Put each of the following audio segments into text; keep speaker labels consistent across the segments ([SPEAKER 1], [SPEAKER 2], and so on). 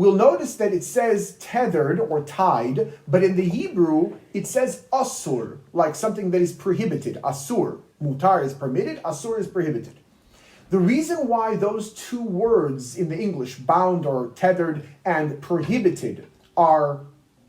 [SPEAKER 1] we'll notice that it says tethered or tied, but in the Hebrew, it says asur, like something that is prohibited. Asur. Mutar is permitted, asur is prohibited. The reason why those two words in the English, bound or tethered and prohibited, are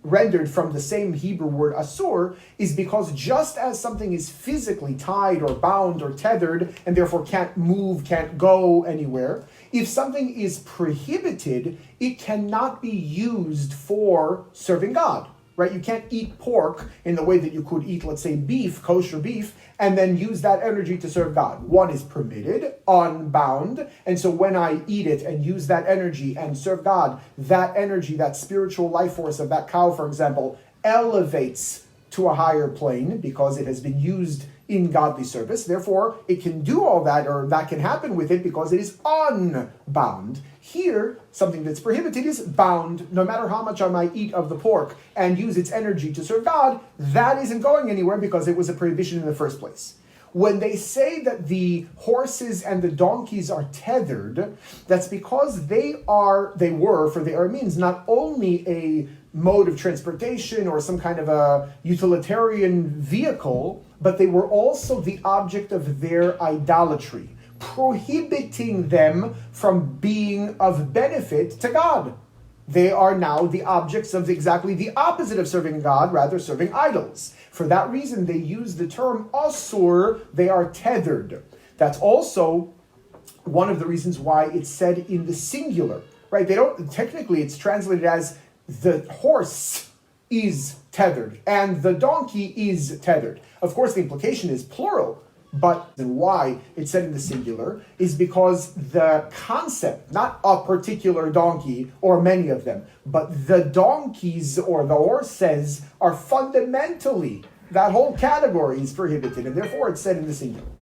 [SPEAKER 1] rendered from the same Hebrew word asur is because just as something is physically tied or bound or tethered and therefore can't move, can't go anywhere, if something is prohibited, it cannot be used for serving God, right? You can't eat pork in the way that you could eat, let's say, beef, kosher beef, and then use that energy to serve God. One is permitted, unbound, and so when I eat it and use that energy and serve God, that energy, that spiritual life force of that cow, for example, elevates to a higher plane because it has been used in godly service. Therefore, it can do all that, or that can happen with it because it is unbound. Here, something that's prohibited is bound. No matter how much I might eat of the pork and use its energy to serve God, that isn't going anywhere because it was a prohibition in the first place. When they say that the horses and the donkeys are tethered, that's because they were for the Arameans not only a mode of transportation or some kind of a utilitarian vehicle, but they were also the object of their idolatry, prohibiting them from being of benefit to God. They are now the objects of exactly the opposite of serving God, rather serving idols. For that reason, they use the term asur, they are tethered. That's also one of the reasons why it's said in the singular, right? Technically it's translated as the horse is tethered and the donkey is tethered. Of course, the implication is plural, but then why it's said in the singular is because the concept, not a particular donkey or many of them, but the donkeys or the horses are fundamentally, that whole category is prohibited, and therefore it's said in the singular.